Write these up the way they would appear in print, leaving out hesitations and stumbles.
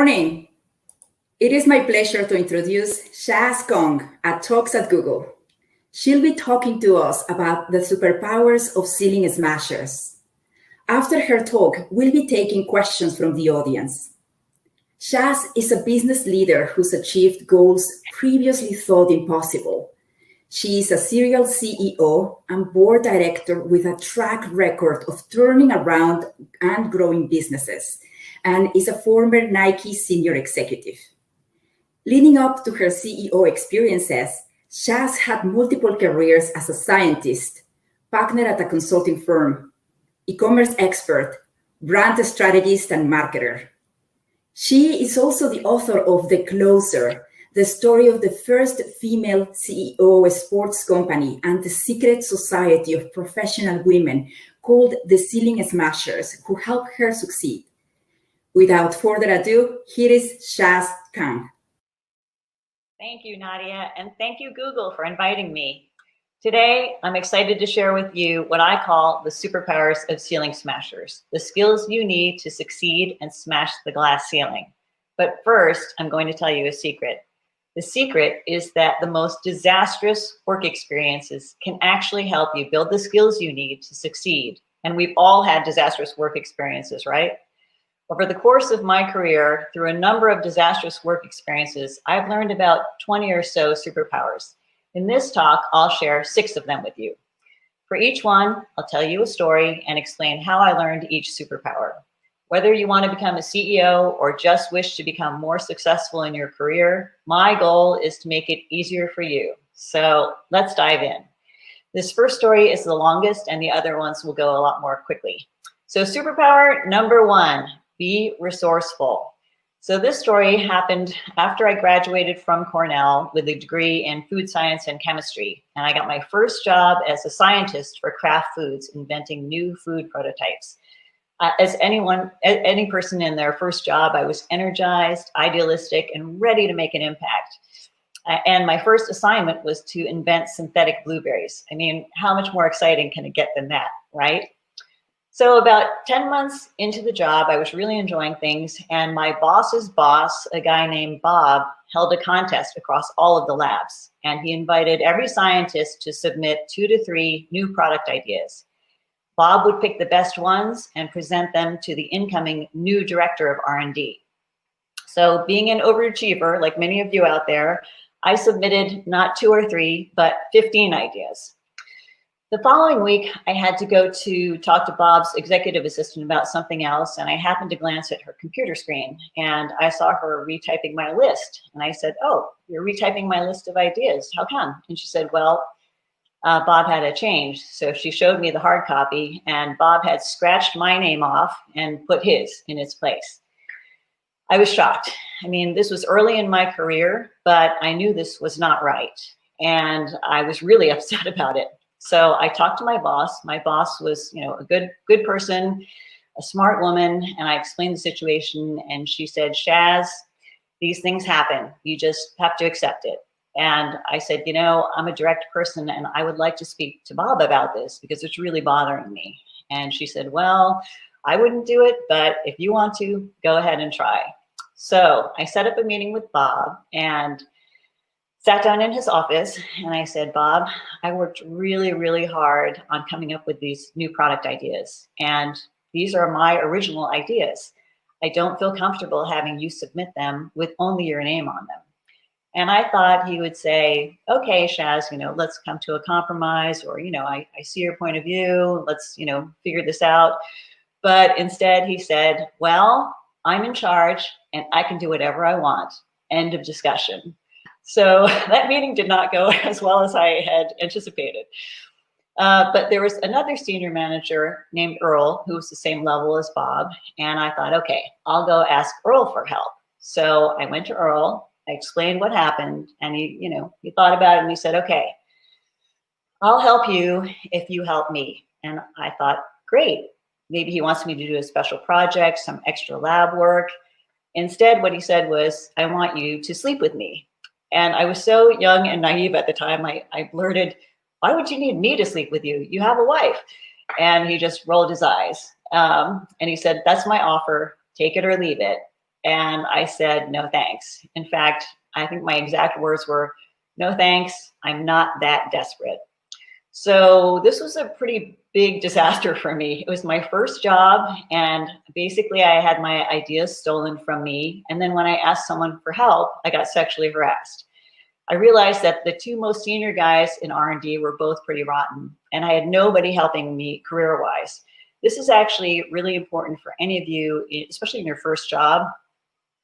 morning. It is my pleasure to introduce Shaz Kahng at Talks at Google. She'll be talking to us about the superpowers of ceiling smashers. After her talk, we'll be taking questions from the audience. Shaz is a business leader who's achieved goals previously thought impossible. She is a serial CEO and board director with a track record of turning around and growing businesses, and is a former Nike senior executive. Leading up to her CEO experiences, Shaz had multiple careers as a scientist, partner at a consulting firm, e-commerce expert, brand strategist, and marketer. She is also the author of The Closer, the story of the first female CEO of a sports company and the secret society of professional women called the Ceiling Smashers, who helped her succeed. Without further ado, here is Shaz Kahng. Thank you, Nadia, and thank you, Google, for inviting me. Today, I'm excited to share with you what I call the superpowers of ceiling smashers, the skills you need to succeed and smash the glass ceiling. But first, I'm going to tell you a secret. The secret is that the most disastrous work experiences can actually help you build the skills you need to succeed. And we've all had disastrous work experiences, right? Over the course of my career, through a number of disastrous work experiences, I've learned about 20 or so superpowers. In this talk, I'll share 6 of them with you. For each one, I'll tell you a story and explain how I learned each superpower. Whether you want to become a CEO or just wish to become more successful in your career, my goal is to make it easier for you. So let's dive in. This first story is the longest and the other ones will go a lot more quickly. So superpower number 1. Be resourceful. So this story happened after I graduated from Cornell with a degree in food science and chemistry. And I got my first job as a scientist for Kraft Foods, inventing new food prototypes. As any person in their first job, I was energized, idealistic, and ready to make an impact. And my first assignment was to invent synthetic blueberries. I mean, how much more exciting can it get than that, right? So about 10 months into the job, I was really enjoying things, and my boss's boss, a guy named Bob, held a contest across all of the labs, and he invited every scientist to submit 2 to 3 new product ideas. Bob would pick the best ones and present them to the incoming new director of R&D. So being an overachiever, like many of you out there, I submitted not 2 or 3, but 15 ideas. The following week, I had to go to talk to Bob's executive assistant about something else, and I happened to glance at her computer screen, and I saw her retyping my list. And I said, "Oh, you're retyping my list of ideas. How come?" And she said, "Well, Bob had a change." So she showed me the hard copy, and Bob had scratched my name off and put his in its place. I was shocked. I mean, this was early in my career, but I knew this was not right, and I was really upset about it. So I talked to my boss. My boss was, a good person, a smart woman, and I explained the situation, and she said, "Shaz, these things happen. You just have to accept it." And I said, "I'm a direct person, and I would like to speak to Bob about this because it's really bothering me." And she said, "Well, I wouldn't do it, but if you want to, go ahead and try." So I set up a meeting with Bob and sat down in his office, and I said, "Bob, I worked really, really hard on coming up with these new product ideas, and these are my original ideas. I don't feel comfortable having you submit them with only your name on them." And I thought he would say, "Okay, Shaz, let's come to a compromise," or, I see your point of view, let's, figure this out. But instead he said, "Well, I'm in charge and I can do whatever I want. End of discussion." So that meeting did not go as well as I had anticipated. But there was another senior manager named Earl who was the same level as Bob. And I thought, okay, I'll go ask Earl for help. So I went to Earl, I explained what happened, and he thought about it and he said, "Okay, I'll help you if you help me." And I thought, great, maybe he wants me to do a special project, some extra lab work. Instead, what he said was, "I want you to sleep with me." And I was so young and naive at the time, I blurted, "Why would you need me to sleep with you? You have a wife." And he just rolled his eyes. And he said, "That's my offer. Take it or leave it." And I said, no, thanks. In fact, I think my exact words were, no, thanks. I'm not that desperate. So this was a pretty big disaster for me. It was my first job, and basically I had my ideas stolen from me. And then when I asked someone for help, I got sexually harassed. I realized that the two most senior guys in R&D were both pretty rotten, and I had nobody helping me career-wise. This is actually really important for any of you, especially in your first job.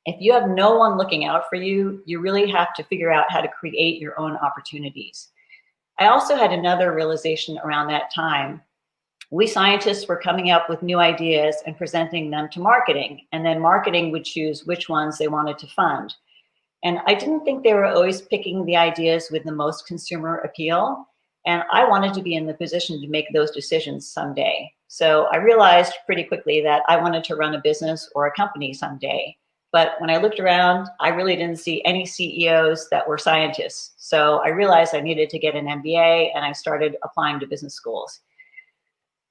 If you have no one looking out for you, you really have to figure out how to create your own opportunities. I also had another realization around that time. We scientists were coming up with new ideas and presenting them to marketing, and then marketing would choose which ones they wanted to fund. And I didn't think they were always picking the ideas with the most consumer appeal. And I wanted to be in the position to make those decisions someday. So I realized pretty quickly that I wanted to run a business or a company someday. But when I looked around, I really didn't see any CEOs that were scientists. So I realized I needed to get an MBA, and I started applying to business schools.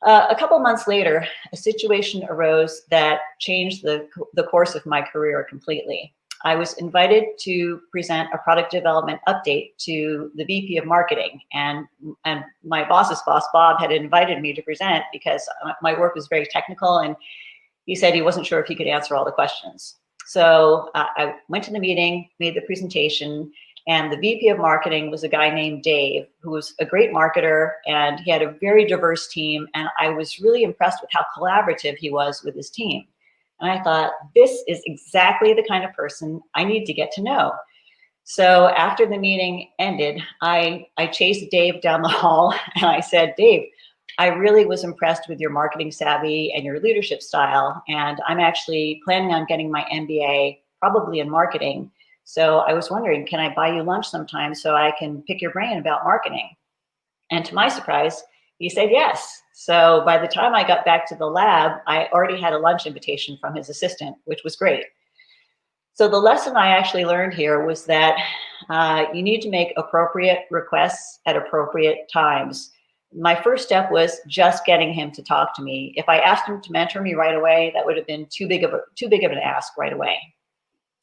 A couple months later, a situation arose that changed the course of my career completely. I was invited to present a product development update to the VP of marketing, and my boss's boss, Bob, had invited me to present because my work was very technical, and he said he wasn't sure if he could answer all the questions. So I went to the meeting, made the presentation, and the VP of marketing was a guy named Dave, who was a great marketer, and he had a very diverse team, and I was really impressed with how collaborative he was with his team. And I thought, this is exactly the kind of person I need to get to know. So after the meeting ended, I chased Dave down the hall, and I said, Dave, I really was impressed with your marketing savvy and your leadership style, and I'm actually planning on getting my MBA, probably in marketing. So I was wondering, can I buy you lunch sometime so I can pick your brain about marketing? And to my surprise, he said yes. So by the time I got back to the lab, I already had a lunch invitation from his assistant, which was great. So the lesson I actually learned here was that you need to make appropriate requests at appropriate times. My first step was just getting him to talk to me. If I asked him to mentor me right away, that would have been too big of an ask right away.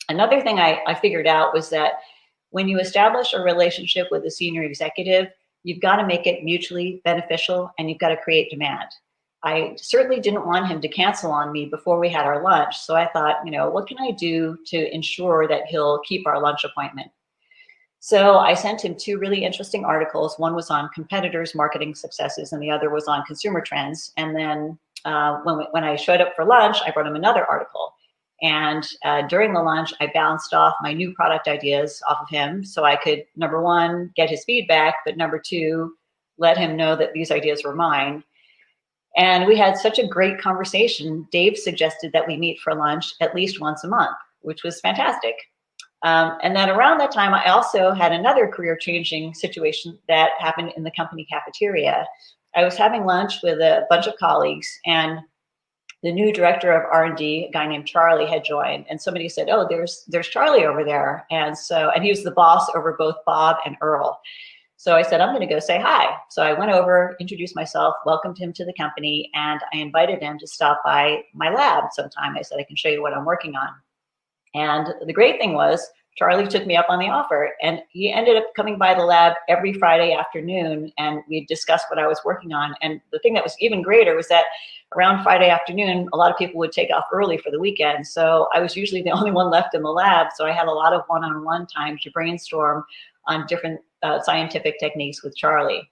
Another thing I figured out was that when you establish a relationship with a senior executive, you've got to make it mutually beneficial, and you've got to create demand. I certainly didn't want him to cancel on me before we had our lunch. So I thought, what can I do to ensure that he'll keep our lunch appointment? So I sent him two really interesting articles. One was on competitors' marketing successes, and the other was on consumer trends. And then when I showed up for lunch, I brought him another article. And during the lunch, I bounced off my new product ideas off of him so I could, number one, get his feedback, but number two, let him know that these ideas were mine. And we had such a great conversation. Dave suggested that we meet for lunch at least once a month, which was fantastic. And then around that time, I also had another career-changing situation that happened in the company cafeteria. I was having lunch with a bunch of colleagues, and the new director of R&D, a guy named Charlie, had joined, and somebody said, "Oh, there's Charlie over there," and he was the boss over both Bob and Earl. So I said, I'm going to go say hi. So I went over, introduced myself, welcomed him to the company, and I invited him to stop by my lab sometime. I said, I can show you what I'm working on. And the great thing was, Charlie took me up on the offer, and he ended up coming by the lab every Friday afternoon, and we discussed what I was working on. And the thing that was even greater was that around Friday afternoon, a lot of people would take off early for the weekend. So I was usually the only one left in the lab. So I had a lot of one-on-one time to brainstorm on different scientific techniques with Charlie.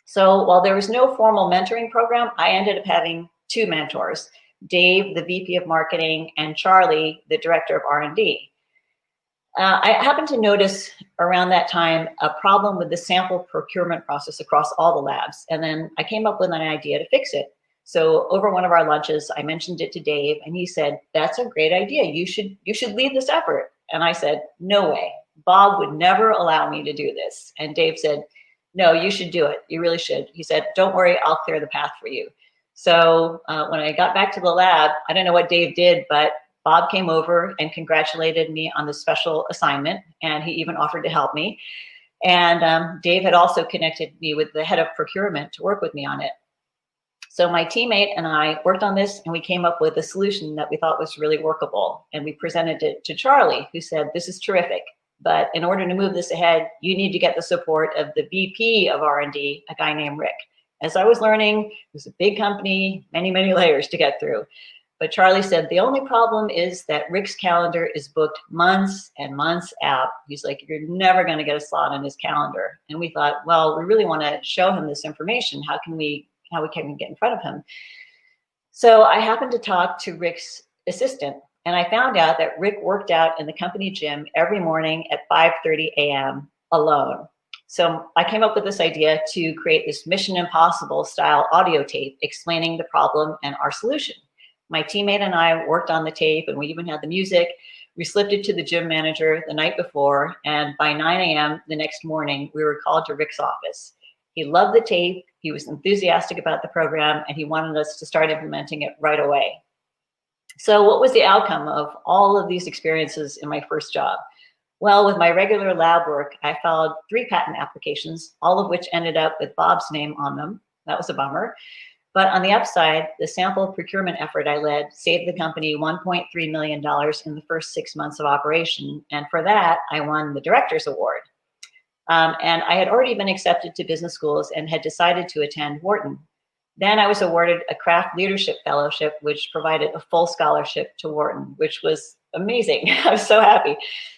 So while there was no formal mentoring program, I ended up having two mentors, Dave, the VP of marketing, and Charlie, the director of R&D. I happened to notice around that time a problem with the sample procurement process across all the labs. And then I came up with an idea to fix it. So over one of our lunches, I mentioned it to Dave, and he said, "That's a great idea. You should lead this effort." And I said, "No way. Bob would never allow me to do this." And Dave said, "No, you should do it. You really should." He said, "Don't worry, I'll clear the path for you." So when I got back to the lab, I don't know what Dave did, but Bob came over and congratulated me on the special assignment, and he even offered to help me. And Dave had also connected me with the head of procurement to work with me on it. So my teammate and I worked on this, and we came up with a solution that we thought was really workable. And we presented it to Charlie, who said, this is terrific, but in order to move this ahead, you need to get the support of the VP of R&D, a guy named Rick. As I was learning, it was a big company, many, many layers to get through. But Charlie said, the only problem is that Rick's calendar is booked months and months out. He's like, you're never going to get a slot on his calendar. And we thought, well, we really want to show him this information. How can we get in front of him? So I happened to talk to Rick's assistant, and I found out that Rick worked out in the company gym every morning at 5:30 a.m. alone. So I came up with this idea to create this Mission Impossible style audio tape explaining the problem and our solution. My teammate and I worked on the tape, and we even had the music. We slipped it to the gym manager the night before, and by 9 a.m. the next morning, we were called to Rick's office. He loved the tape, he was enthusiastic about the program, and he wanted us to start implementing it right away. So what was the outcome of all of these experiences in my first job? Well, with my regular lab work, I filed 3 patent applications, all of which ended up with Bob's name on them. That was a bummer. But on the upside, the sample procurement effort I led saved the company $1.3 million in the first 6 months of operation. And for that, I won the Director's Award. And I had already been accepted to business schools and had decided to attend Wharton. Then I was awarded a Craft Leadership Fellowship, which provided a full scholarship to Wharton, which was amazing. I was so happy.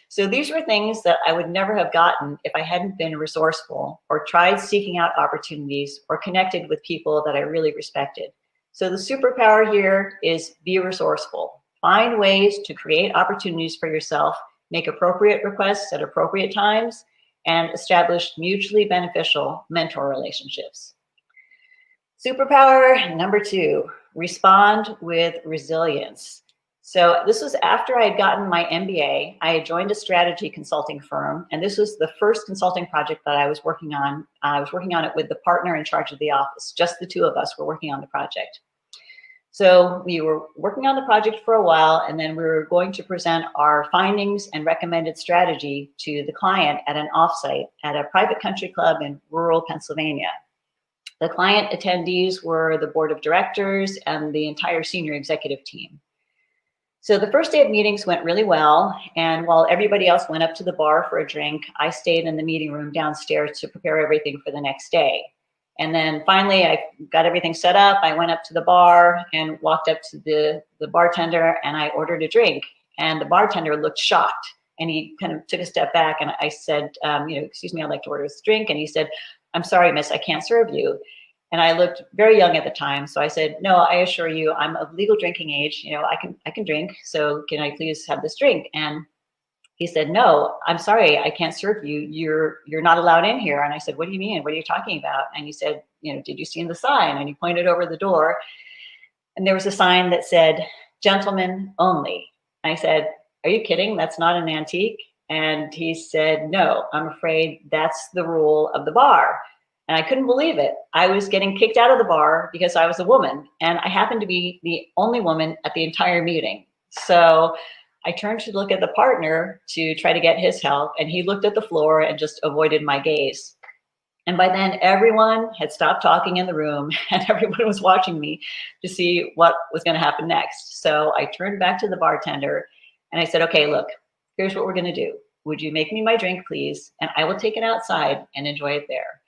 So these were things that I would never have gotten if I hadn't been resourceful or tried seeking out opportunities or connected with people that I really respected. So the superpower here is be resourceful. Find ways to create opportunities for yourself, make appropriate requests at appropriate times, and establish mutually beneficial mentor relationships. Superpower number 2, respond with resilience. So this was after I had gotten my MBA. I had joined a strategy consulting firm, and this was the first consulting project that I was working on. I was working on it with the partner in charge of the office. Just the 2 of us were working on the project. So we were working on the project for a while, and then we were going to present our findings and recommended strategy to the client at an offsite at a private country club in rural Pennsylvania. The client attendees were the board of directors and the entire senior executive team. So the first day of meetings went really well, and while everybody else went up to the bar for a drink, I stayed in the meeting room downstairs to prepare everything for the next day. And then finally, I got everything set up. I went up to the bar and walked up to the bartender, and I ordered a drink. And the bartender looked shocked, and he kind of took a step back, and I said, excuse me, I'd like to order this drink. And he said, I'm sorry, miss, I can't serve you. And I looked very young at the time. So I said, no, I assure you, I'm of legal drinking age. I can drink. So can I please have this drink? And he said, no, I'm sorry, I can't serve you. You're not allowed in here. And I said, what do you mean? What are you talking about? And he said, did you see the sign? And he pointed over the door. And there was a sign that said, gentlemen only. And I said, are you kidding? That's not an antique. And he said, no, I'm afraid that's the rule of the bar. And I couldn't believe it. I was getting kicked out of the bar because I was a woman, and I happened to be the only woman at the entire meeting. So I turned to look at the partner to try to get his help, and he looked at the floor and just avoided my gaze. And by then, everyone had stopped talking in the room, and everyone was watching me to see what was going to happen next. So I turned back to the bartender, and I said, okay, look, here's what we're going to do. Would you make me my drink, please? And I will take it outside and enjoy it there.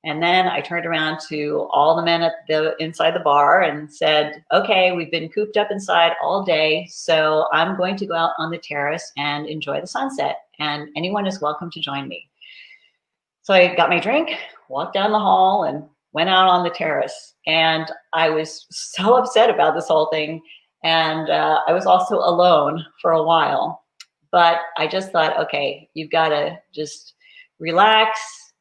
And then I turned around to all the men inside the bar and said, okay, we've been cooped up inside all day, so I'm going to go out on the terrace and enjoy the sunset, and anyone is welcome to join me. So I got my drink, walked down the hall, and went out on the terrace. And I was so upset about this whole thing. And I was also alone for a while. But I just thought, okay, you've got to just relax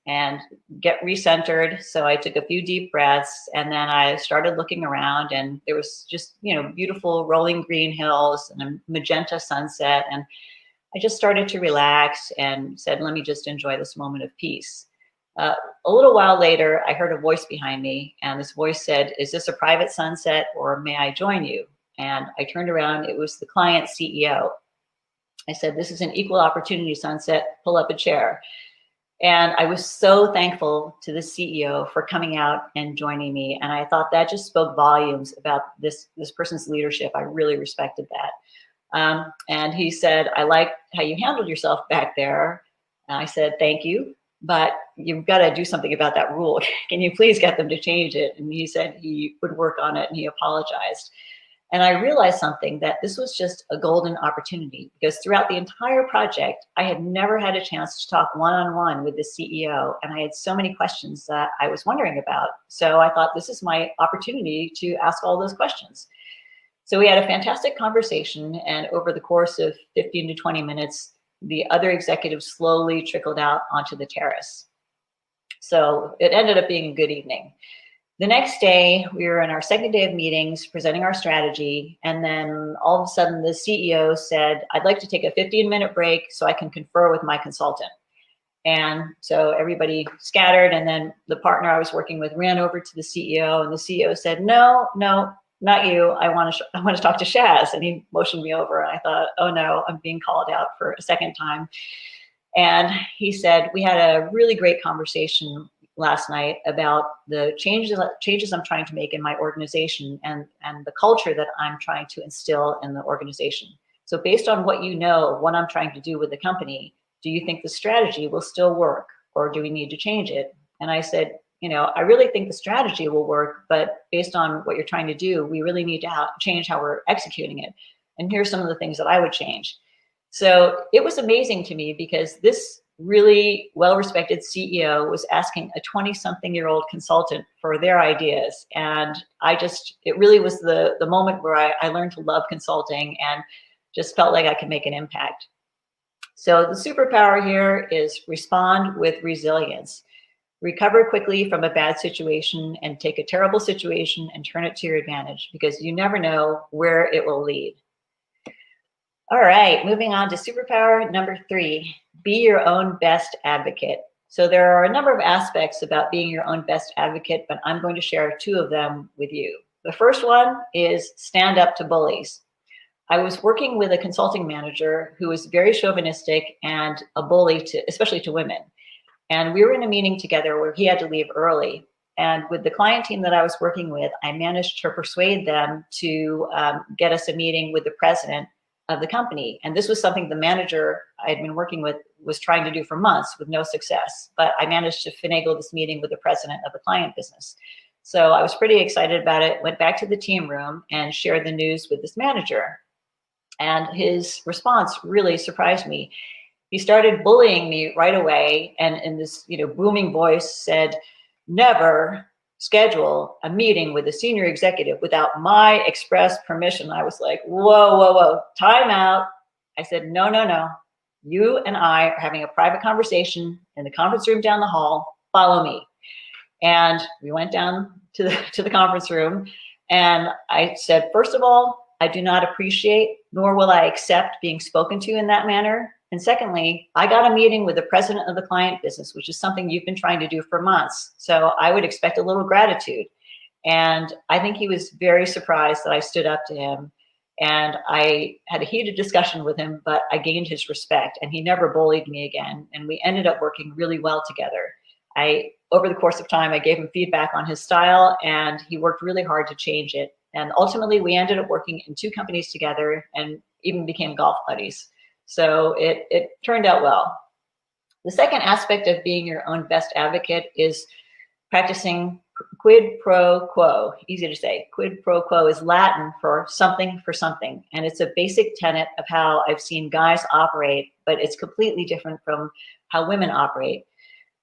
and get recentered. So I took a few deep breaths, and then I started looking around, and there was just, beautiful rolling green hills and a magenta sunset. And I just started to relax and said, let me just enjoy this moment of peace. A little while later, I heard a voice behind me, and this voice said, is this a private sunset, or may I join you? And I turned around, it was the client CEO. I said, this is an equal opportunity sunset, pull up a chair. And I was so thankful to the CEO for coming out and joining me. And I thought that just spoke volumes about this person's leadership. I really respected that. And he said, I like how you handled yourself back there. And I said, thank you, but you've got to do something about that rule. Can you please get them to change it? And he said he would work on it, and he apologized. And I realized something, that this was just a golden opportunity, because throughout the entire project, I had never had a chance to talk one-on-one with the CEO. And I had so many questions that I was wondering about. So I thought, this is my opportunity to ask all those questions. So we had a fantastic conversation. And over the course of 15 to 20 minutes, the other executives slowly trickled out onto the terrace. So it ended up being a good evening. The next day, we were in our second day of meetings presenting our strategy. And then all of a sudden, the CEO said, I'd like to take a 15-minute break so I can confer with my consultant. And so everybody scattered. And then the partner I was working with ran over to the CEO, and the CEO said, no, not you. I want to talk to Shaz. And he motioned me over. And I thought, oh no, I'm being called out for a second time. And he said, we had a really great conversation last night about the changes I'm trying to make in my organization, and the culture that I'm trying to instill in the organization. So based on what you know, what I'm trying to do with the company, do you think the strategy will still work, or do we need to change it? And I said, I really think the strategy will work, but based on what you're trying to do, we really need to change how we're executing it. And here's some of the things that I would change. So it was amazing to me, because this really well-respected CEO was asking a 20-something-year-old consultant for their ideas. And it really was the moment where I learned to love consulting and just felt like I could make an impact. So the superpower here is respond with resilience. Recover quickly from a bad situation, and take a terrible situation and turn it to your advantage, because you never know where it will lead. All right, moving on to superpower number 3, be your own best advocate. So there are a number of aspects about being your own best advocate, but I'm going to share 2 of them with you. The first one is stand up to bullies. I was working with a consulting manager who was very chauvinistic and a bully, especially to women. And we were in a meeting together where he had to leave early. And with the client team that I was working with, I managed to persuade them to get us a meeting with the president of the company. And this was something the manager I had been working with was trying to do for months with no success. But I managed to finagle this meeting with the president of the client business. So I was pretty excited about it, went back to the team room and shared the news with this manager. And his response really surprised me. He started bullying me right away, and in this booming voice said, never schedule a meeting with a senior executive without my express permission. I was like, whoa, time out. I said, no. You and I are having a private conversation in the conference room down the hall. Follow me. And we went down to the conference room, and I said, first of all, I do not appreciate, nor will I accept being spoken to in that manner. And secondly, I got a meeting with the president of the client business, which is something you've been trying to do for months. So I would expect a little gratitude. And I think he was very surprised that I stood up to him. And I had a heated discussion with him, but I gained his respect, and he never bullied me again. And we ended up working really well together. Over the course of time, I gave him feedback on his style, and he worked really hard to change it. And ultimately, we ended up working in 2 companies together and even became golf buddies. So it turned out well. The second aspect of being your own best advocate is practicing quid pro quo. Easy to say. Quid pro quo is Latin for something for something. And it's a basic tenet of how I've seen guys operate, but it's completely different from how women operate.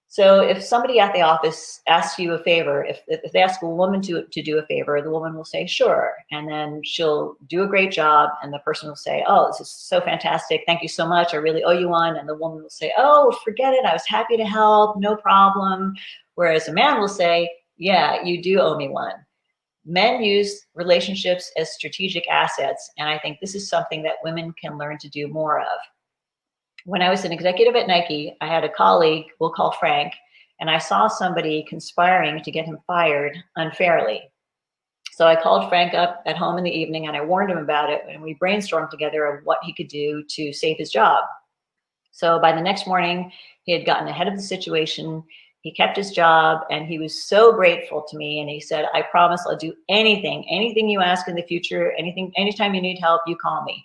So if somebody at the office asks you a favor, if they ask a woman to do a favor, the woman will say, sure. And then she'll do a great job. And the person will say, oh, this is so fantastic. Thank you so much. I really owe you one. And the woman will say, oh, forget it. I was happy to help. No problem. Whereas a man will say, yeah, you do owe me one. Men use relationships as strategic assets. And I think this is something that women can learn to do more of. When I was an executive at Nike, I had a colleague we'll call Frank, and I saw somebody conspiring to get him fired unfairly. So I called Frank up at home in the evening, and I warned him about it, and we brainstormed together of what he could do to save his job. So by the next morning, he had gotten ahead of the situation. He kept his job, and he was so grateful to me. And he said, I promise I'll do anything you ask in the future, anytime you need help, you call me.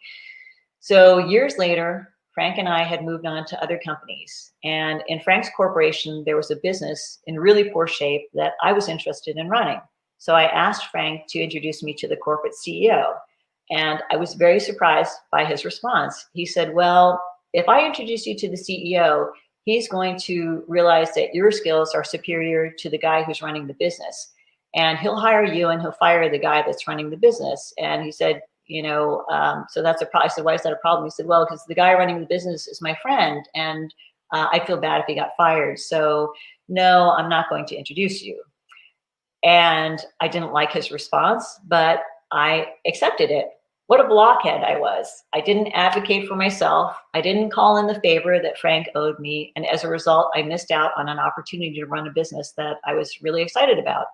So years later, Frank and I had moved on to other companies. And in Frank's corporation, there was a business in really poor shape that I was interested in running. So I asked Frank to introduce me to the corporate CEO. And I was very surprised by his response. He said, well, if I introduce you to the CEO, he's going to realize that your skills are superior to the guy who's running the business. And he'll hire you and he'll fire the guy that's running the business. And he said, so that's a problem. I said, why is that a problem? He said, well, because the guy running the business is my friend, and I feel bad if he got fired. So no, I'm not going to introduce you. And I didn't like his response, but I accepted it. What a blockhead I was. I didn't advocate for myself. I didn't call in the favor that Frank owed me. And as a result, I missed out on an opportunity to run a business that I was really excited about.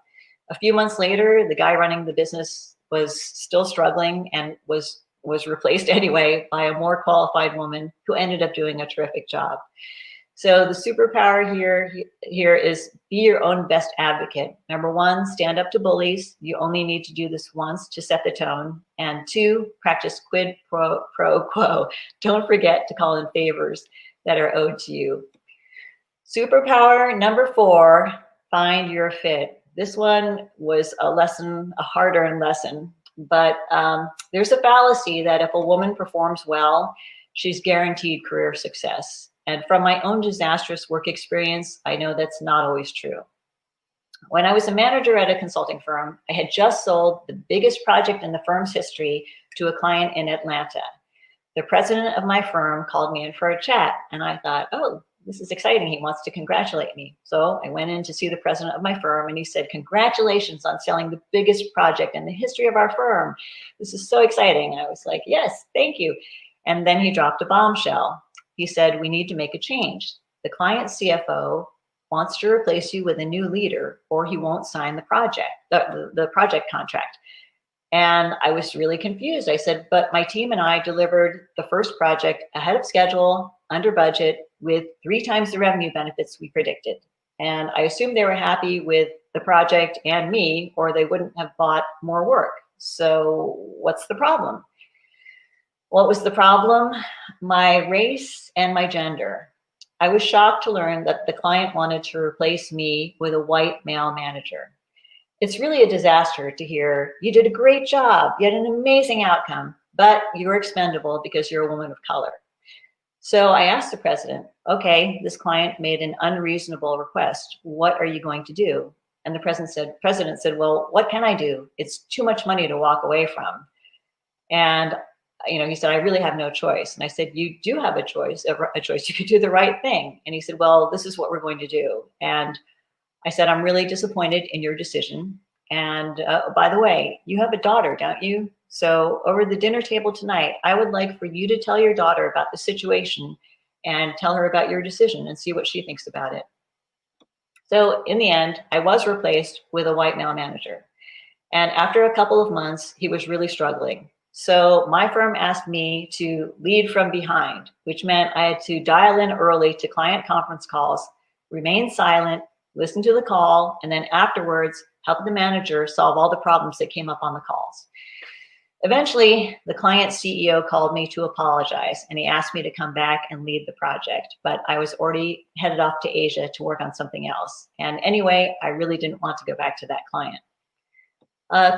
A few months later, the guy running the business was still struggling and was replaced anyway by a more qualified woman who ended up doing a terrific job. So the superpower here is be your own best advocate. Number one, stand up to bullies. You only need to do this once to set the tone. And two, practice quid pro quo. Don't forget to call in favors that are owed to you. Superpower number 4, find your fit. This one was a harder lesson, but there's a fallacy that if a woman performs well, she's guaranteed career success. And from my own disastrous work experience, I know that's not always true. When I was a manager at a consulting firm, I had just sold the biggest project in the firm's history to a client in Atlanta. The president of my firm called me in for a chat, and I thought, oh, this is exciting. He wants to congratulate me. So I went in to see the president of my firm, and he said, congratulations on selling the biggest project in the history of our firm. This is so exciting. And I was like, yes, thank you. And then he dropped a bombshell. He said, we need to make a change. The client CFO wants to replace you with a new leader, or he won't sign the project, the project contract. And I was really confused. I said, but my team and I delivered the first project ahead of schedule, under budget, with 3 times the revenue benefits we predicted. And I assumed they were happy with the project and me, or they wouldn't have bought more work. So what's the problem? What was the problem? My race and my gender. I was shocked to learn that the client wanted to replace me with a white male manager. It's really a disaster to hear, you did a great job, you had an amazing outcome, but you're expendable because you're a woman of color. So I asked the president, okay, this client made an unreasonable request. What are you going to do? And the president said, well, what can I do? It's too much money to walk away from. And he said, I really have no choice. And I said, you do have a choice. You could do the right thing. And he said, well, this is what we're going to do. And I said, I'm really disappointed in your decision. And by the way, you have a daughter, don't you? So over the dinner table tonight, I would like for you to tell your daughter about the situation and tell her about your decision and see what she thinks about it. So in the end, I was replaced with a white male manager. And after a couple of months, he was really struggling. So my firm asked me to lead from behind, which meant I had to dial in early to client conference calls, remain silent, listen to the call, and then afterwards help the manager solve all the problems that came up on the calls. Eventually, the client CEO called me to apologize, and he asked me to come back and lead the project, but I was already headed off to Asia to work on something else. And anyway, I really didn't want to go back to that client.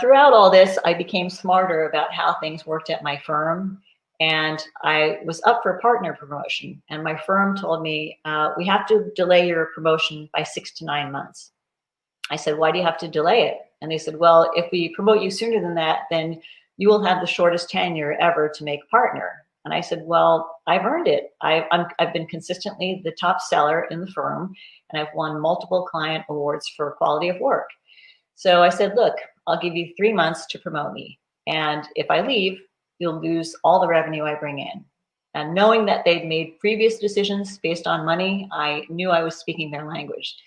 Throughout all this, I became smarter about how things worked at my firm, and I was up for partner promotion. And my firm told me, we have to delay your promotion by 6 to 9 months. I said, why do you have to delay it? And they said, well, if we promote you sooner than that, then you will have the shortest tenure ever to make partner. And I said, well, I've earned it. I've been consistently the top seller in the firm, and I've won multiple client awards for quality of work. So I said, look, I'll give you 3 months to promote me. And if I leave, you'll lose all the revenue I bring in. And knowing that they'd made previous decisions based on money, I knew I was speaking their language.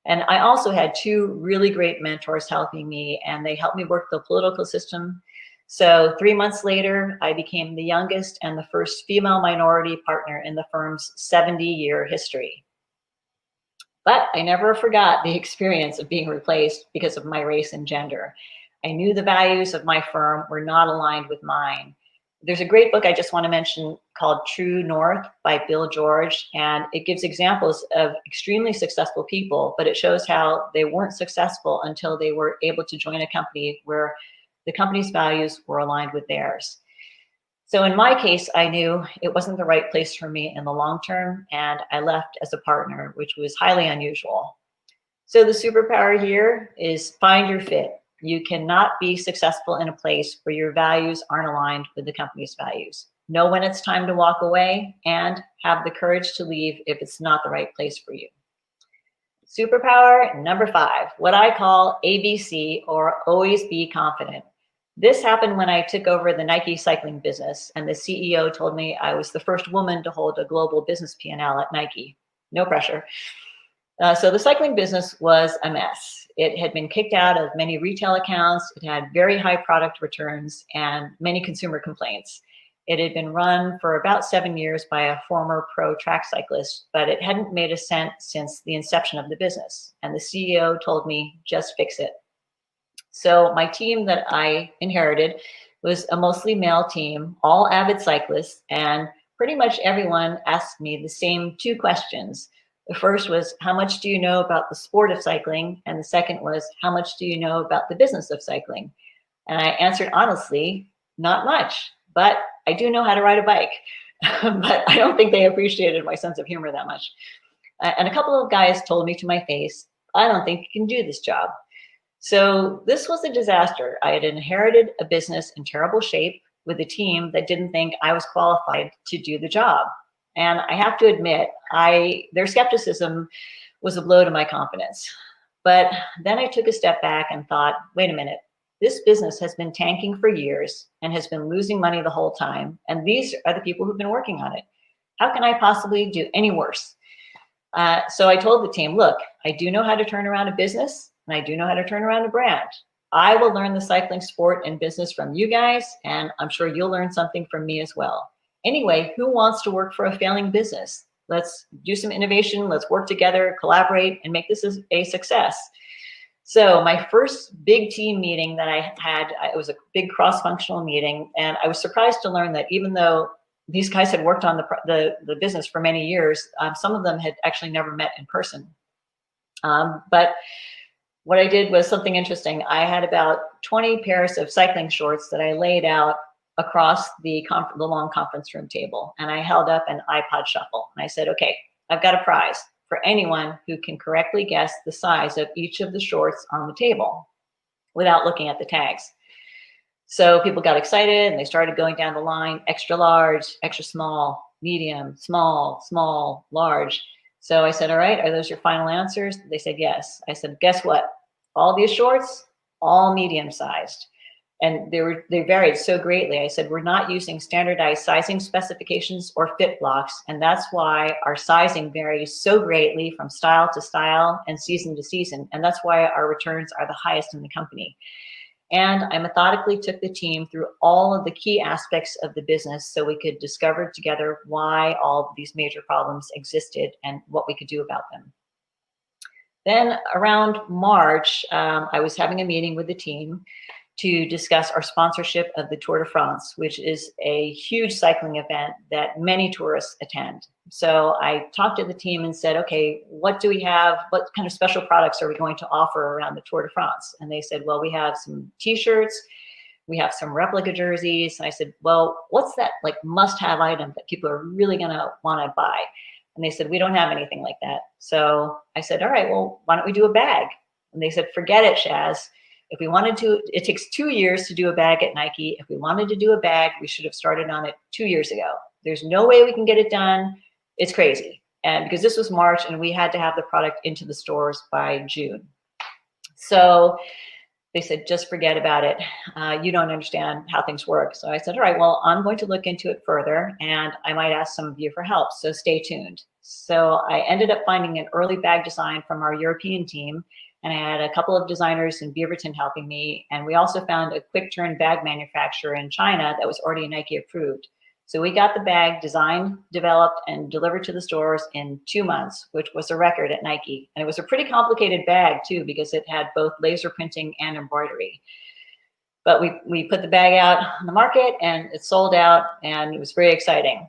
And I also had 2 really great mentors helping me, and they helped me work the political system. So 3 months later, I became the youngest and the first female minority partner in the firm's 70-year history. But I never forgot the experience of being replaced because of my race and gender. I knew the values of my firm were not aligned with mine. There's a great book I just want to mention called True North by Bill George, and it gives examples of extremely successful people, but it shows how they weren't successful until they were able to join a company where the company's values were aligned with theirs. So in my case, I knew it wasn't the right place for me in the long term, and I left as a partner, which was highly unusual. So the superpower here is find your fit. You cannot be successful in a place where your values aren't aligned with the company's values. Know when it's time to walk away and have the courage to leave if it's not the right place for you. Superpower number 5, what I call ABC, or always be confident. This happened when I took over the Nike cycling business, and the CEO told me I was the first woman to hold a global business P&L at Nike. No pressure. So the cycling business was a mess. It had been kicked out of many retail accounts. It had very high product returns and many consumer complaints. It had been run for about 7 years by a former pro track cyclist, but it hadn't made a cent since the inception of the business. And the CEO told me, just fix it. So my team that I inherited was a mostly male team, all avid cyclists, and pretty much everyone asked me the same 2 questions. The first was, how much do you know about the sport of cycling? And the second was, how much do you know about the business of cycling? And I answered honestly, not much, but I do know how to ride a bike. But I don't think they appreciated my sense of humor that much. And a couple of guys told me to my face, I don't think you can do this job. So this was a disaster. I had inherited a business in terrible shape with a team that didn't think I was qualified to do the job. And I have to admit, their skepticism was a blow to my confidence. But then I took a step back and thought, wait a minute, this business has been tanking for years and has been losing money the whole time. And these are the people who've been working on it. How can I possibly do any worse? So I told the team, look, I do know how to turn around a business, and I do know how to turn around a brand. I will learn the cycling sport and business from you guys, and I'm sure you'll learn something from me as well. Anyway, who wants to work for a failing business? Let's do some innovation. Let's work together, collaborate, and make this a success. So my first big team meeting that I had, it was a big cross-functional meeting, and I was surprised to learn that even though these guys had worked on the business for many years, some of them had actually never met in person. But what I did was something interesting. I had about 20 pairs of cycling shorts that I laid out across the long conference room table, and I held up an iPod shuffle. And I said, okay, I've got a prize for anyone who can correctly guess the size of each of the shorts on the table without looking at the tags. So people got excited and they started going down the line, extra large, extra small, medium, small, small, large. So I said, all right, are those your final answers? They said, yes. I said, guess what? All these shorts, all medium sized. And they varied so greatly. I said, we're not using standardized sizing specifications or fit blocks. And that's why our sizing varies so greatly from style to style and season to season. And that's why our returns are the highest in the company. And I methodically took the team through all of the key aspects of the business so we could discover together why all of these major problems existed and what we could do about them. Then around March, I was having a meeting with the team to discuss our sponsorship of the Tour de France, which is a huge cycling event that many tourists attend. So I talked to the team and said, okay, what do we have? What kind of special products are we going to offer around the Tour de France? And they said, well, we have some t-shirts, we have some replica jerseys. And I said, well, what's that like must-have item that people are really gonna wanna buy? And they said, we don't have anything like that. So I said, all right, well, why don't we do a bag? And they said, forget it, Shaz. If we wanted to, it takes 2 years to do a bag at Nike. If we wanted to do a bag, we should have started on it 2 years ago. There's no way we can get it done. It's crazy. And because this was March and we had to have the product into the stores by June. So they said, just forget about it. You don't understand how things work. So I said, all right, well, I'm going to look into it further and I might ask some of you for help. So stay tuned. So I ended up finding an early bag design from our European team. and I had a couple of designers in Beaverton helping me. And we also found a quick turn bag manufacturer in China that was already Nike approved. So we got the bag designed, developed, and delivered to the stores in 2 months, which was a record at Nike. And it was a pretty complicated bag too, because it had both laser printing and embroidery. But we put the bag out on the market and it sold out, and it was very exciting.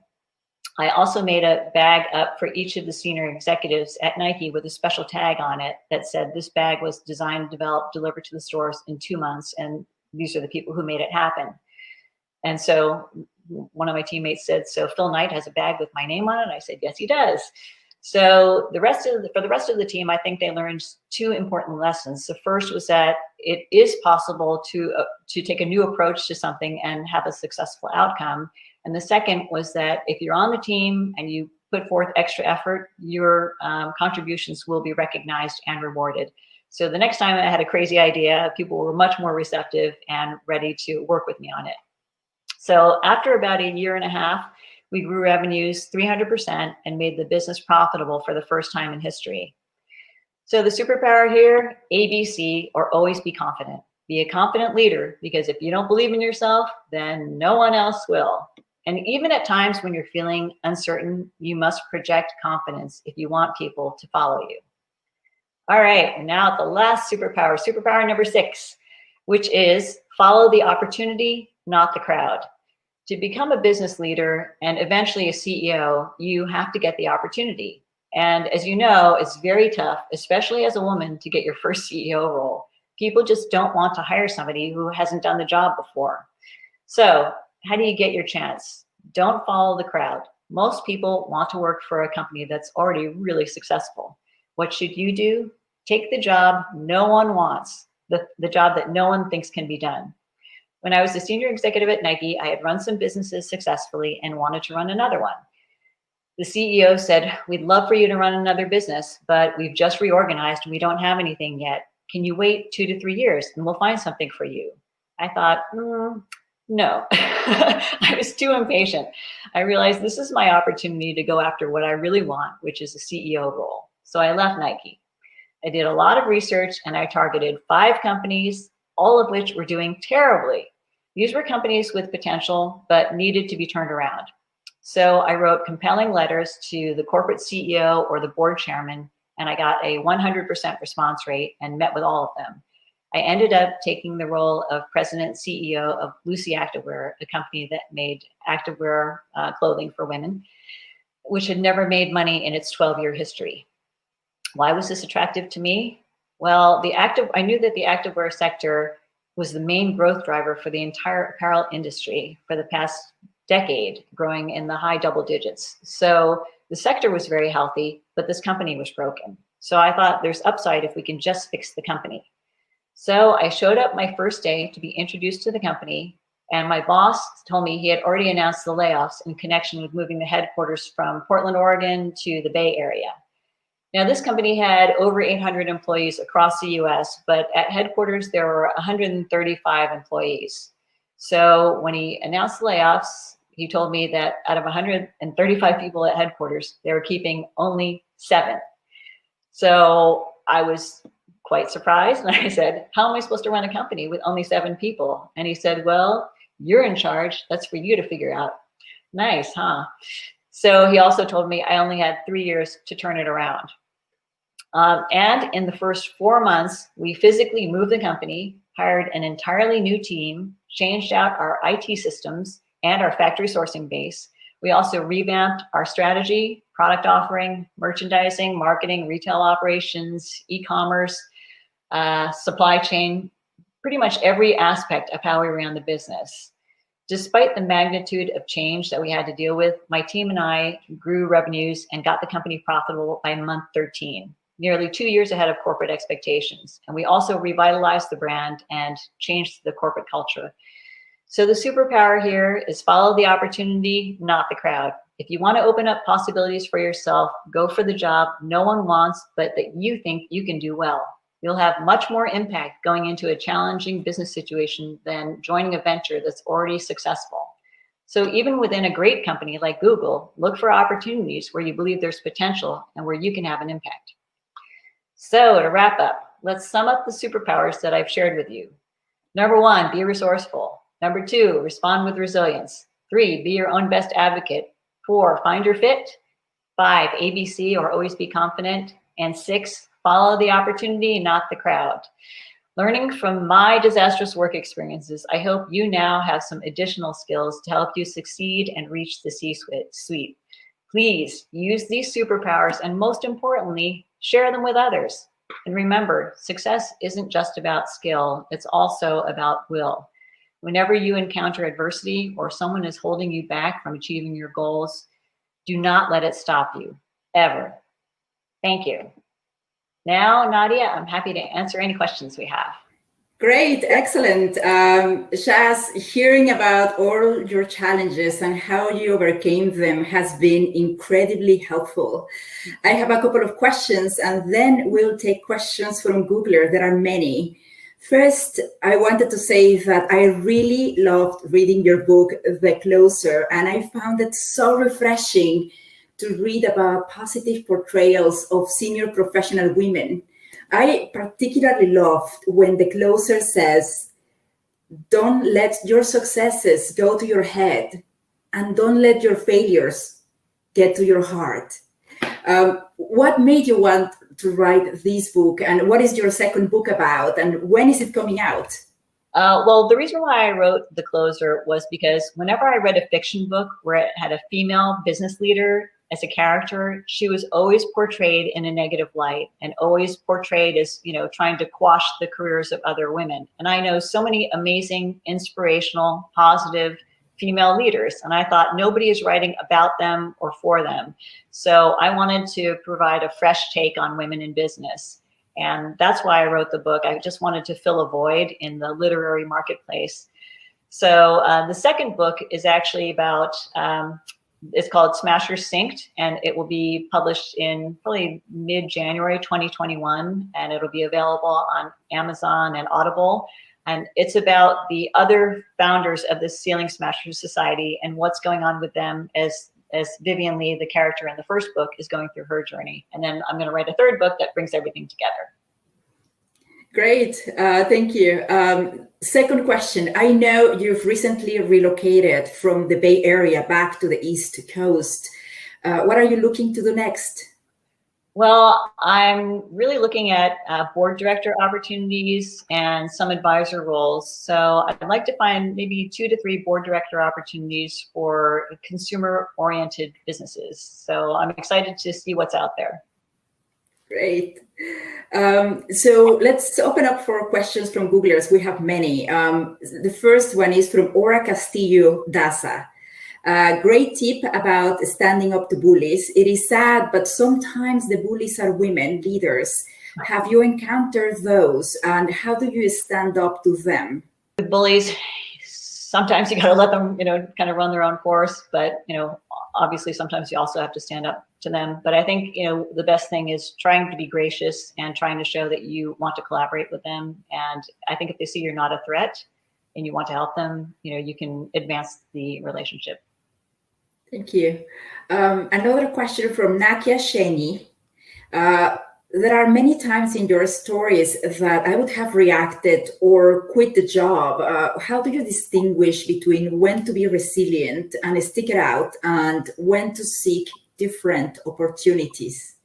I also made a bag up for each of the senior executives at Nike with a special tag on it that said this bag was designed, developed, delivered to the stores in 2 months, and these are the people who made it happen. And so one of my teammates said, so Phil Knight has a bag with my name on it? And I said, yes, he does. So for the rest of the team, I think they learned 2 important lessons. The first was that it is possible to take a new approach to something and have a successful outcome. And the second was that if you're on the team and you put forth extra effort, your contributions will be recognized and rewarded. So the next time I had a crazy idea, people were much more receptive and ready to work with me on it. So after about a year and a half, we grew revenues 300% and made the business profitable for the first time in history. So the superpower here, ABC, or always be confident. Be a confident leader, because if you don't believe in yourself, then no one else will. And even at times when you're feeling uncertain, you must project confidence if you want people to follow you. All right, and now the last superpower, superpower number 6, which is follow the opportunity, not the crowd. To become a business leader and eventually a CEO, you have to get the opportunity. And as you know, it's very tough, especially as a woman, to get your first CEO role. People just don't want to hire somebody who hasn't done the job before. So how do you get your chance? Don't follow the crowd. Most people want to work for a company that's already really successful. What should you do? Take the job no one wants, the job that no one thinks can be done. When I was a senior executive at Nike, I had run some businesses successfully and wanted to run another one. The CEO said, we'd love for you to run another business, but we've just reorganized and we don't have anything yet. Can you wait 2 to 3 years and we'll find something for you? I thought, no. I was too impatient. I realized this is my opportunity to go after what I really want, which is a CEO role. So I left Nike. I did a lot of research and I targeted 5 companies, all of which were doing terribly. These were companies with potential, but needed to be turned around. So I wrote compelling letters to the corporate CEO or the board chairman, and I got a 100% response rate and met with all of them. I ended up taking the role of president CEO of Lucy Activewear, a company that made activewear clothing for women, which had never made money in its 12-year history. Why was this attractive to me? Well, I knew that the activewear sector was the main growth driver for the entire apparel industry for the past decade, growing in the high double digits. So the sector was very healthy, but this company was broken. So I thought there's upside if we can just fix the company. So I showed up my first day to be introduced to the company, and my boss told me he had already announced the layoffs in connection with moving the headquarters from Portland, Oregon to the Bay Area. Now, this company had over 800 employees across the US, but at headquarters, there were 135 employees. So when he announced the layoffs, he told me that out of 135 people at headquarters, they were keeping only 7. So I was quite surprised. And I said, how am I supposed to run a company with only 7 people? And he said, well, you're in charge. That's for you to figure out. Nice, huh? So he also told me I only had 3 years to turn it around. And in the first 4 months, we physically moved the company, hired an entirely new team, changed out our IT systems and our factory sourcing base. We also revamped our strategy, product offering, merchandising, marketing, retail operations, e-commerce, supply chain, pretty much every aspect of how we ran the business. Despite the magnitude of change that we had to deal with, my team and I grew revenues and got the company profitable by month 13, nearly 2 years ahead of corporate expectations. And we also revitalized the brand and changed the corporate culture. So the superpower here is follow the opportunity, not the crowd. If you want to open up possibilities for yourself, go for the job no one wants, but that you think you can do well. You'll have much more impact going into a challenging business situation than joining a venture that's already successful. So even within a great company like Google, look for opportunities where you believe there's potential and where you can have an impact. So to wrap up, let's sum up the superpowers that I've shared with you. Number 1, be resourceful. Number 2, respond with resilience. 3, be your own best advocate. 4, find your fit. 5, ABC, or always be confident. And 6, follow the opportunity, not the crowd. Learning from my disastrous work experiences, I hope you now have some additional skills to help you succeed and reach the C-suite. Please use these superpowers, and most importantly, share them with others. And remember, success isn't just about skill, it's also about will. Whenever you encounter adversity or someone is holding you back from achieving your goals, do not let it stop you, ever. Thank you. Now, Nadia, I'm happy to answer any questions we have. Great, excellent. Shaz, hearing about all your challenges and how you overcame them has been incredibly helpful. I have a couple of questions, and then we'll take questions from Googler. There are many. First, I wanted to say that I really loved reading your book, The Closer, and I found it so refreshing to read about positive portrayals of senior professional women. I particularly loved when The Closer says, don't let your successes go to your head, and don't let your failures get to your heart. What made you want to write this book, and what is your second book about, and when is it coming out? Well, the reason why I wrote The Closer was because whenever I read a fiction book where it had a female business leader as a character, she was always portrayed in a negative light and always portrayed as, trying to quash the careers of other women. And I know so many amazing, inspirational, positive female leaders. And I thought nobody is writing about them or for them. So I wanted to provide a fresh take on women in business. And that's why I wrote the book. I just wanted to fill a void in the literary marketplace. So the second book is actually about, it's called Smashers Synced, and it will be published in probably mid-January 2021, and it'll be available on Amazon and Audible. And it's about the other founders of the Ceiling Smashers Society and what's going on with them as Vivian Lee, the character in the first book, is going through her journey. And then I'm going to write a third book that brings everything together. Great, thank you. Second question. I know you've recently relocated from the Bay Area back to the East Coast. What are you looking to do next? Well, I'm really looking at board director opportunities and some advisor roles. So I'd like to find maybe 2 to 3 board director opportunities for consumer-oriented businesses. So I'm excited to see what's out there. Great. So let's open up for questions from Googlers. We have many. The first one is from Ora Castillo Daza. Great tip about standing up to bullies. It is sad, but sometimes the bullies are women leaders. Have you encountered those, and how do you stand up to them? With bullies, sometimes you got to let them, kind of run their own course, but, obviously sometimes you also have to stand up to them. But I think, the best thing is trying to be gracious and trying to show that you want to collaborate with them. And I think if they see you're not a threat and you want to help them, you can advance the relationship. Thank you. Another question from Nakia Sheni. There are many times in your stories that I would have reacted or quit the job. How do you distinguish between when to be resilient and stick it out and when to seek different opportunities?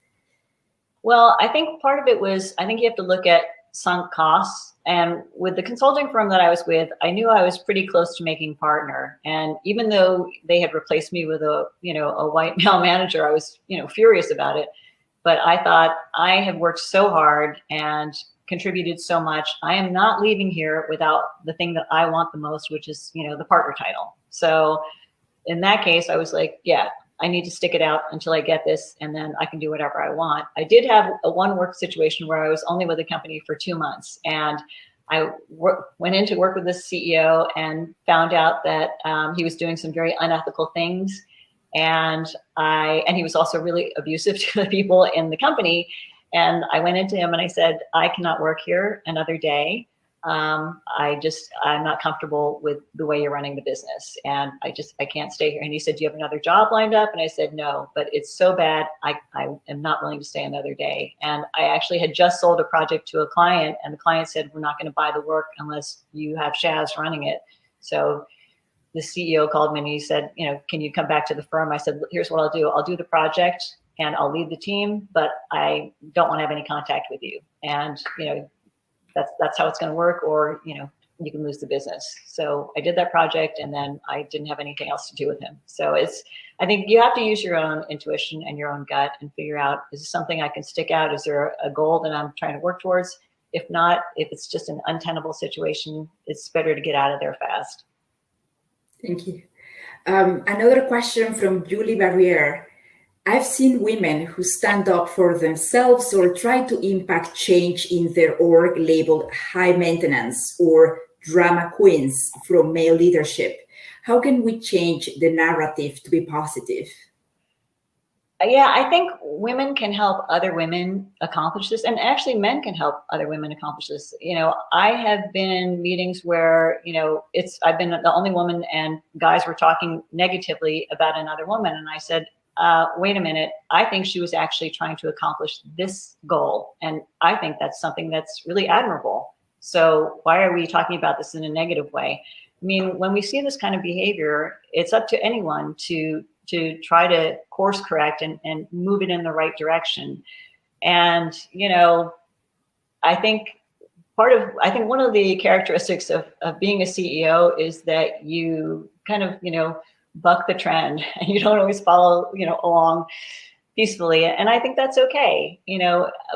Well, I think part of it was, I think you have to look at sunk costs. And with the consulting firm that I was with, I knew I was pretty close to making partner. And even though they had replaced me with a white male manager, I was, furious about it. But I thought, I have worked so hard and contributed so much. I am not leaving here without the thing that I want the most, which is, the partner title. So in that case, I was like, yeah, I need to stick it out until I get this, and then I can do whatever I want. I did have a one work situation where I was only with the company for 2 months, and I went in to work with the CEO and found out that he was doing some very unethical things. And he was also really abusive to the people in the company. And I went into him and I said, I cannot work here another day. I'm not comfortable with the way you're running the business, and I can't stay here. And he said, do you have another job lined up? And I said, no, but it's so bad. I am not willing to stay another day. And I actually had just sold a project to a client, and the client said, we're not going to buy the work unless you have Shaz running it. So the CEO called me and he said, can you come back to the firm? I said, here's what I'll do. I'll do the project and I'll lead the team, but I don't want to have any contact with you. And, that's how it's going to work, or, you can lose the business. So I did that project, and then I didn't have anything else to do with him. So I think you have to use your own intuition and your own gut and figure out, is this something I can stick out? Is there a goal that I'm trying to work towards? If not, if it's just an untenable situation, it's better to get out of there fast. Thank you. Another question from Julie Barriere. I've seen women who stand up for themselves or try to impact change in their org labeled high maintenance or drama queens from male leadership. How can we change the narrative to be positive? Yeah, I think women can help other women accomplish this, and actually men can help other women accomplish this. I have been in meetings where, I've been the only woman and guys were talking negatively about another woman. And I said, wait a minute, I think she was actually trying to accomplish this goal. And I think that's something that's really admirable. So why are we talking about this in a negative way? I mean, when we see this kind of behavior, it's up to anyone to try to course correct and move it in the right direction. And, I think one of the characteristics of being a CEO is that you kind of, buck the trend, and you don't always follow, along peacefully. And I think that's okay,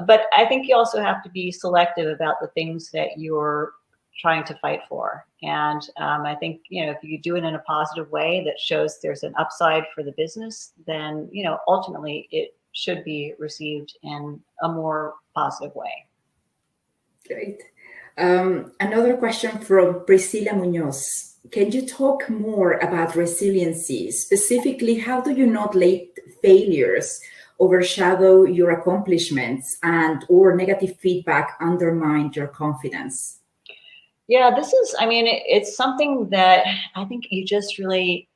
but I think you also have to be selective about the things that you're trying to fight for. And I think, if you do it in a positive way that shows there's an upside for the business, then, ultimately it should be received in a more positive way. Great. Another question from Priscilla Munoz. Can you talk more about resiliency? Specifically, how do you not let failures overshadow your accomplishments and or negative feedback undermine your confidence? Yeah, it's something that I think you just really,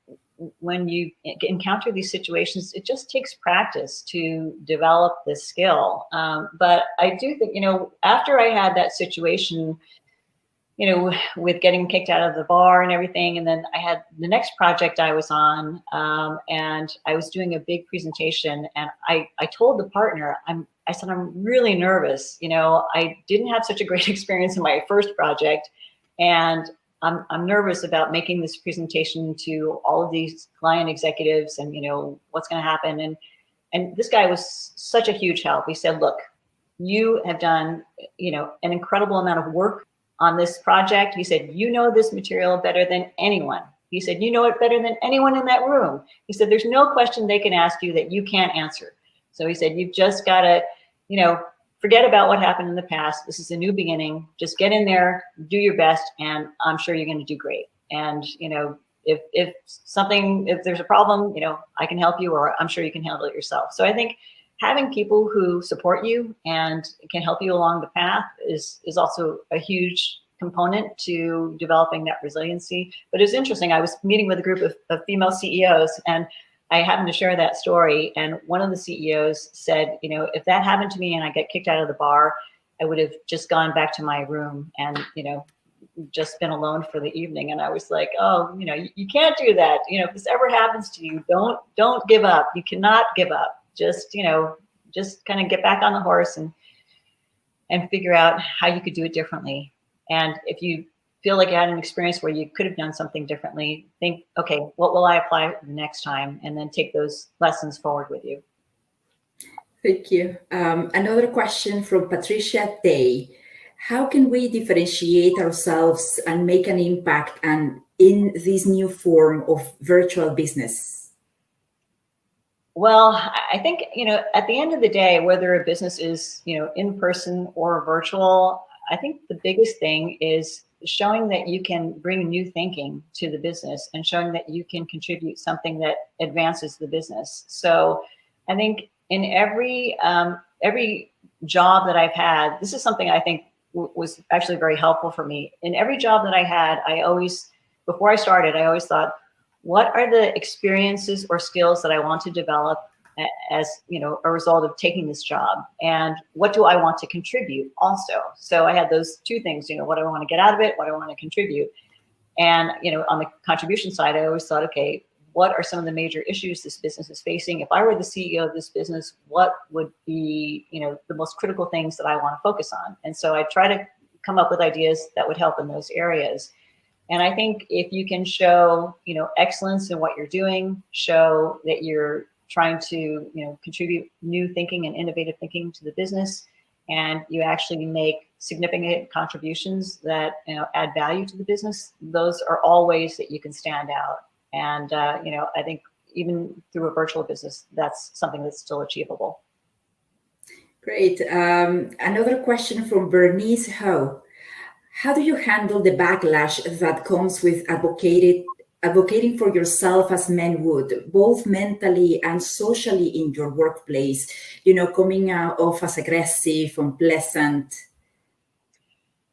when you encounter these situations, it just takes practice to develop this skill. But I do think, after I had that situation, with getting kicked out of the bar and everything. And then I had the next project I was on, and I was doing a big presentation, and I told the partner, I said, I'm really nervous. I didn't have such a great experience in my first project, and I'm nervous about making this presentation to all of these client executives and, what's going to happen. And this guy was such a huge help. He said, look, you have done, an incredible amount of work on this project. He said, this material better than anyone. He said, you know it better than anyone in that room. He said, there's no question they can ask you that you can't answer. So he said, you've just got to, forget about what happened in the past. This is a new beginning. Just get in there, do your best, and I'm sure you're going to do great. And, if there's a problem, I can help you, or I'm sure you can handle it yourself. So I think having people who support you and can help you along the path is also a huge component to developing that resiliency. But it's interesting. I was meeting with a group of female CEOs, and I happened to share that story. And one of the CEOs said, if that happened to me and I get kicked out of the bar, I would have just gone back to my room and, just been alone for the evening. And I was like, oh, you can't do that. If this ever happens to you, don't give up. You cannot give up. Just kind of get back on the horse and figure out how you could do it differently. And if you feel like you had an experience where you could have done something differently, think, okay, what will I apply next time? And then take those lessons forward with you. Thank you. Another question from Patricia Day. How can we differentiate ourselves and make an impact in this new form of virtual business? Well, I think, at the end of the day, whether a business is, in person or virtual, I think the biggest thing is showing that you can bring new thinking to the business and showing that you can contribute something that advances the business. So I think in every job that I've had, this is something I think was actually very helpful for me. In every job that I had, before I started, I always thought, what are the experiences or skills that I want to develop as, a result of taking this job, and what do I want to contribute also? So I had those two things, what do I want to get out of it? What do I want to contribute? And, on the contribution side, I always thought, okay, what are some of the major issues this business is facing? If I were the CEO of this business, what would be, the most critical things that I want to focus on? And so I try to come up with ideas that would help in those areas. And I think if you can show, excellence in what you're doing, show that you're trying to, contribute new thinking and innovative thinking to the business, and you actually make significant contributions that, add value to the business, those are all ways that you can stand out. And, I think even through a virtual business, that's something that's still achievable. Great. Another question from Bernice Ho. How do you handle the backlash that comes with advocating for yourself as men would, both mentally and socially in your workplace, coming off as aggressive, unpleasant?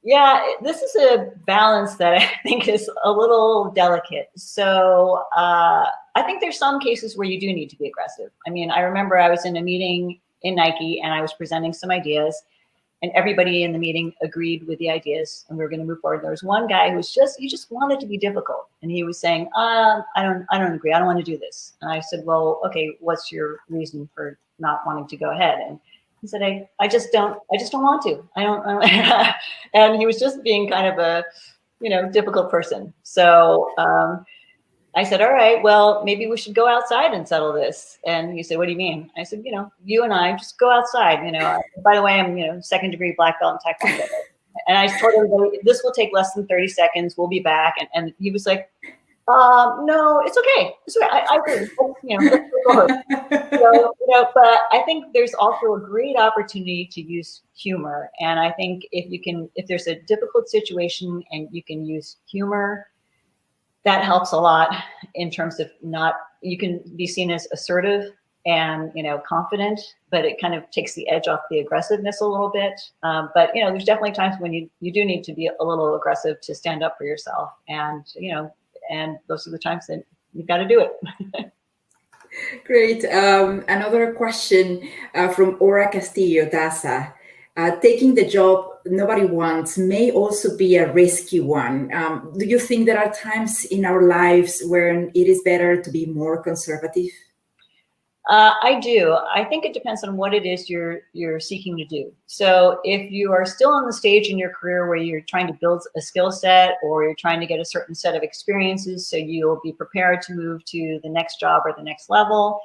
Yeah, this is a balance that I think is a little delicate. So I think there's some cases where you do need to be aggressive. I mean, I remember I was in a meeting in Nike and I was presenting some ideas, and everybody in the meeting agreed with the ideas and we were going to move forward. There was one guy who he just wanted to be difficult. And he was saying, I don't agree. I don't want to do this. And I said, well, okay, what's your reason for not wanting to go ahead? And he said, I just don't want to. I don't. And he was just being kind of a, difficult person. So I said, all right, well, maybe we should go outside and settle this. And he said, what do you mean? I said, you and I just go outside. By the way, I'm, second degree black belt in Taekwondo. And I told everybody, this will take less than 30 seconds. We'll be back. And he was like, no, it's okay. It's okay. I agree. Let's go forward. So, but I think there's also a great opportunity to use humor. And I think if there's a difficult situation and you can use humor, that helps a lot in terms of you can be seen as assertive and, confident, but it kind of takes the edge off the aggressiveness a little bit. But, there's definitely times when you do need to be a little aggressive to stand up for yourself. And, and those are the times that you've got to do it. Great. Another question from Ora Castillo Daza. Taking the job nobody wants may also be a risky one. Do you think there are times in our lives when it is better to be more conservative? I do. I think it depends on what it is you're seeking to do. So if you are still on the stage in your career where you're trying to build a skill set or you're trying to get a certain set of experiences so you'll be prepared to move to the next job or the next level,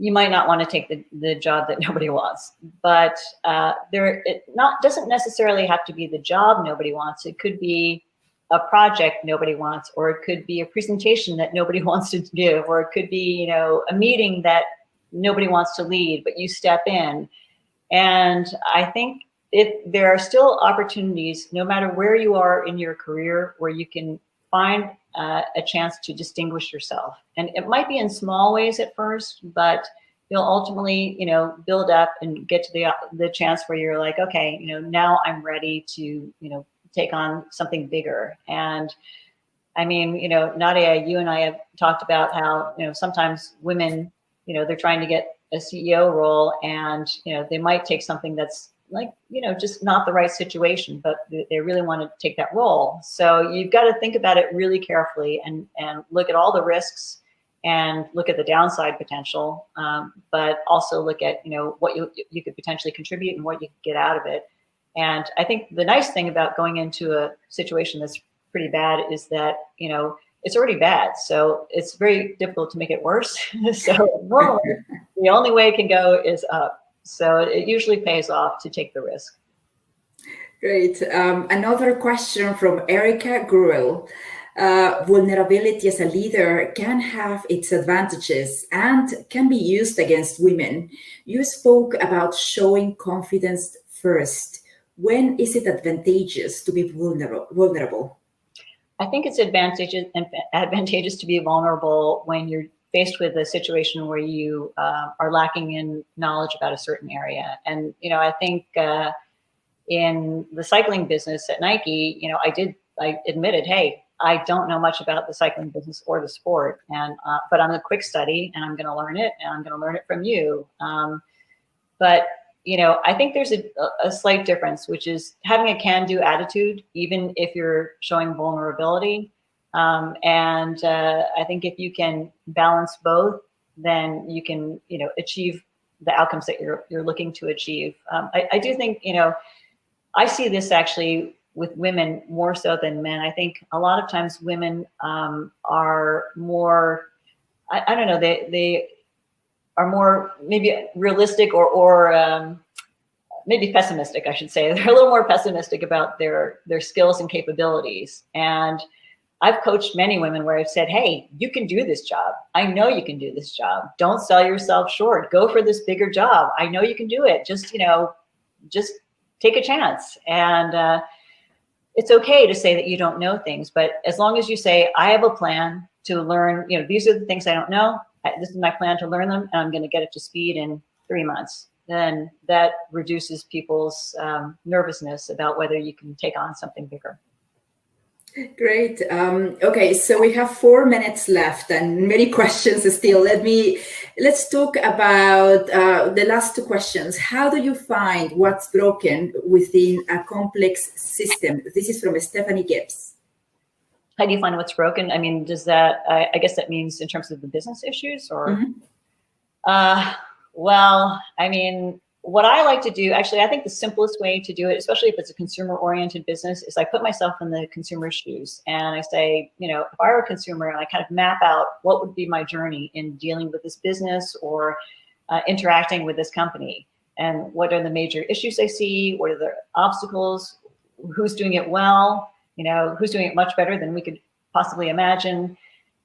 you might not want to take the job that nobody wants. But it doesn't necessarily have to be the job nobody wants. It could be a project nobody wants, or it could be a presentation that nobody wants to give, or it could be, a meeting that nobody wants to lead, but you step in. And I think there are still opportunities, no matter where you are in your career, where you can find a chance to distinguish yourself. And it might be in small ways at first, but you'll ultimately, build up and get to the chance where you're like, okay, now I'm ready to, take on something bigger. And I mean, Nadia, you and I have talked about how, sometimes women, they're trying to get a CEO role and, they might take something that's like, just not the right situation, but they really want to take that role. So you've got to think about it really carefully and look at all the risks and look at the downside potential, but also look at, what you could potentially contribute and what you could get out of it. And I think the nice thing about going into a situation that's pretty bad is that, it's already bad. So it's very difficult to make it worse. So normally the only way it can go is up. So it usually pays off to take the risk. Great. Another question from Erica Gruel. Vulnerability as a leader can have its advantages and can be used against women. You spoke about showing confidence first. When is it advantageous to be vulnerable? I think it's advantageous to be vulnerable when you're faced with a situation where you are lacking in knowledge about a certain area. And, I think in the cycling business at Nike, I admitted, hey, I don't know much about the cycling business or the sport, and but I'm a quick study, and I'm going to learn it, and I'm going to learn it from you. But I think there's a slight difference, which is having a can-do attitude, even if you're showing vulnerability. And I think if you can balance both, then you can, achieve the outcomes that you're looking to achieve. I do think, I see this actually with women more so than men. I think a lot of times women are more, I don't know, they are more maybe realistic or maybe pessimistic, I should say. They're a little more pessimistic about their skills and capabilities. And I've coached many women where I've said, hey, you can do this job. I know you can do this job. Don't sell yourself short. Go for this bigger job. I know you can do it. Just take a chance. And it's okay to say that you don't know things, but as long as you say, I have a plan to learn, these are the things I don't know. This is my plan to learn them, and I'm going to get up to speed in 3 months. Then that reduces people's nervousness about whether you can take on something bigger. Great. Okay, so we have 4 minutes left and many questions still. Let's talk about the last 2 questions. How do you find what's broken within a complex system? This is from Stephanie Gibbs. How do you find what's broken? I mean, does that, I guess that means in terms of the business issues or? Mm-hmm. Well, I mean, what I like to do, actually, I think the simplest way to do it, especially if it's a consumer-oriented business, is I put myself in the consumer's shoes and I say, if I were a consumer and I kind of map out what would be my journey in dealing with this business or interacting with this company, and what are the major issues I see, what are the obstacles, who's doing it well, who's doing it much better than we could possibly imagine.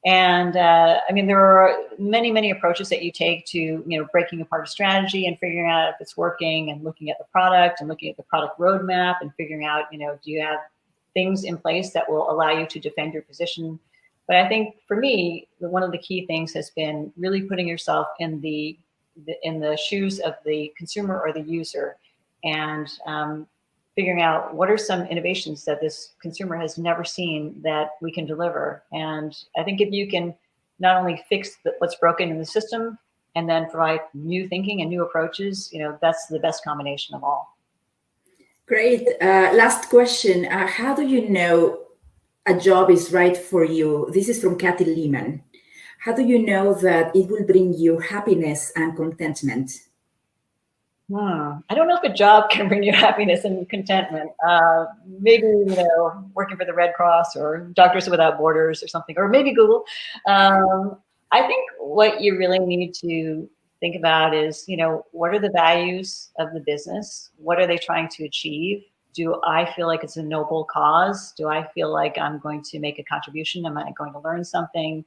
And I mean, there are many, many approaches that you take to, breaking apart a strategy and figuring out if it's working, and looking at the product and looking at the product roadmap and figuring out, do you have things in place that will allow you to defend your position? But I think for me, one of the key things has been really putting yourself in the shoes of the consumer or the user, and figuring out what are some innovations that this consumer has never seen that we can deliver. And I think if you can not only fix what's broken in the system and then provide new thinking and new approaches, that's the best combination of all. Great. Last question. How do you know a job is right for you? This is from Kathy Lehman. How do you know that it will bring you happiness and contentment? I don't know if a job can bring you happiness and contentment. Maybe, working for the Red Cross or Doctors Without Borders or something, or maybe Google. I think what you really need to think about is, what are the values of the business? What are they trying to achieve? Do I feel like it's a noble cause? Do I feel like I'm going to make a contribution? Am I going to learn something?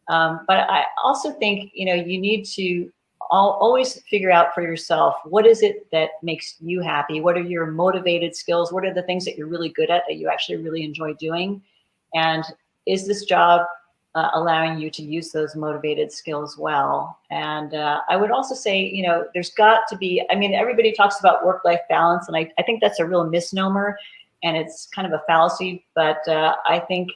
But I also think, you need to always figure out for yourself, what is it that makes you happy? What are your motivated skills? What are the things that you're really good at that you actually really enjoy doing? And is this job allowing you to use those motivated skills well? And I would also say, there's got to be, I mean, everybody talks about work-life balance, and I think that's a real misnomer, and it's kind of a fallacy, but I think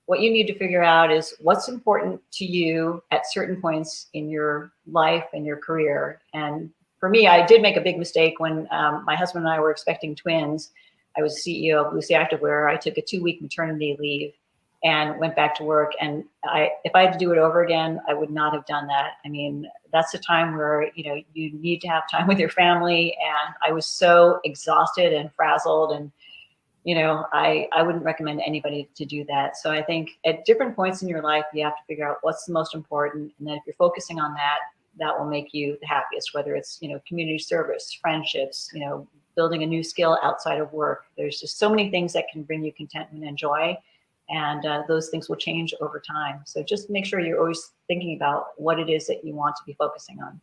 what you need to figure out is what's important to you at certain points in your life and your career. And for me, I did make a big mistake when my husband and I were expecting twins. I was CEO of Lucy Activewear. I took a 2-week maternity leave and went back to work. And if I had to do it over again, I would not have done that. I mean, that's a time where, you need to have time with your family. And I was so exhausted and frazzled, and I wouldn't recommend anybody to do that. So I think at different points in your life, you have to figure out what's the most important. And then if you're focusing on that, that will make you the happiest, whether it's, community service, friendships, building a new skill outside of work. There's just so many things that can bring you contentment and joy. And those things will change over time. So just make sure you're always thinking about what it is that you want to be focusing on.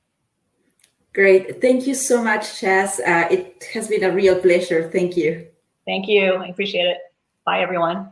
Great. Thank you so much, Shaz. It has been a real pleasure. Thank you. Thank you. I appreciate it. Bye, everyone.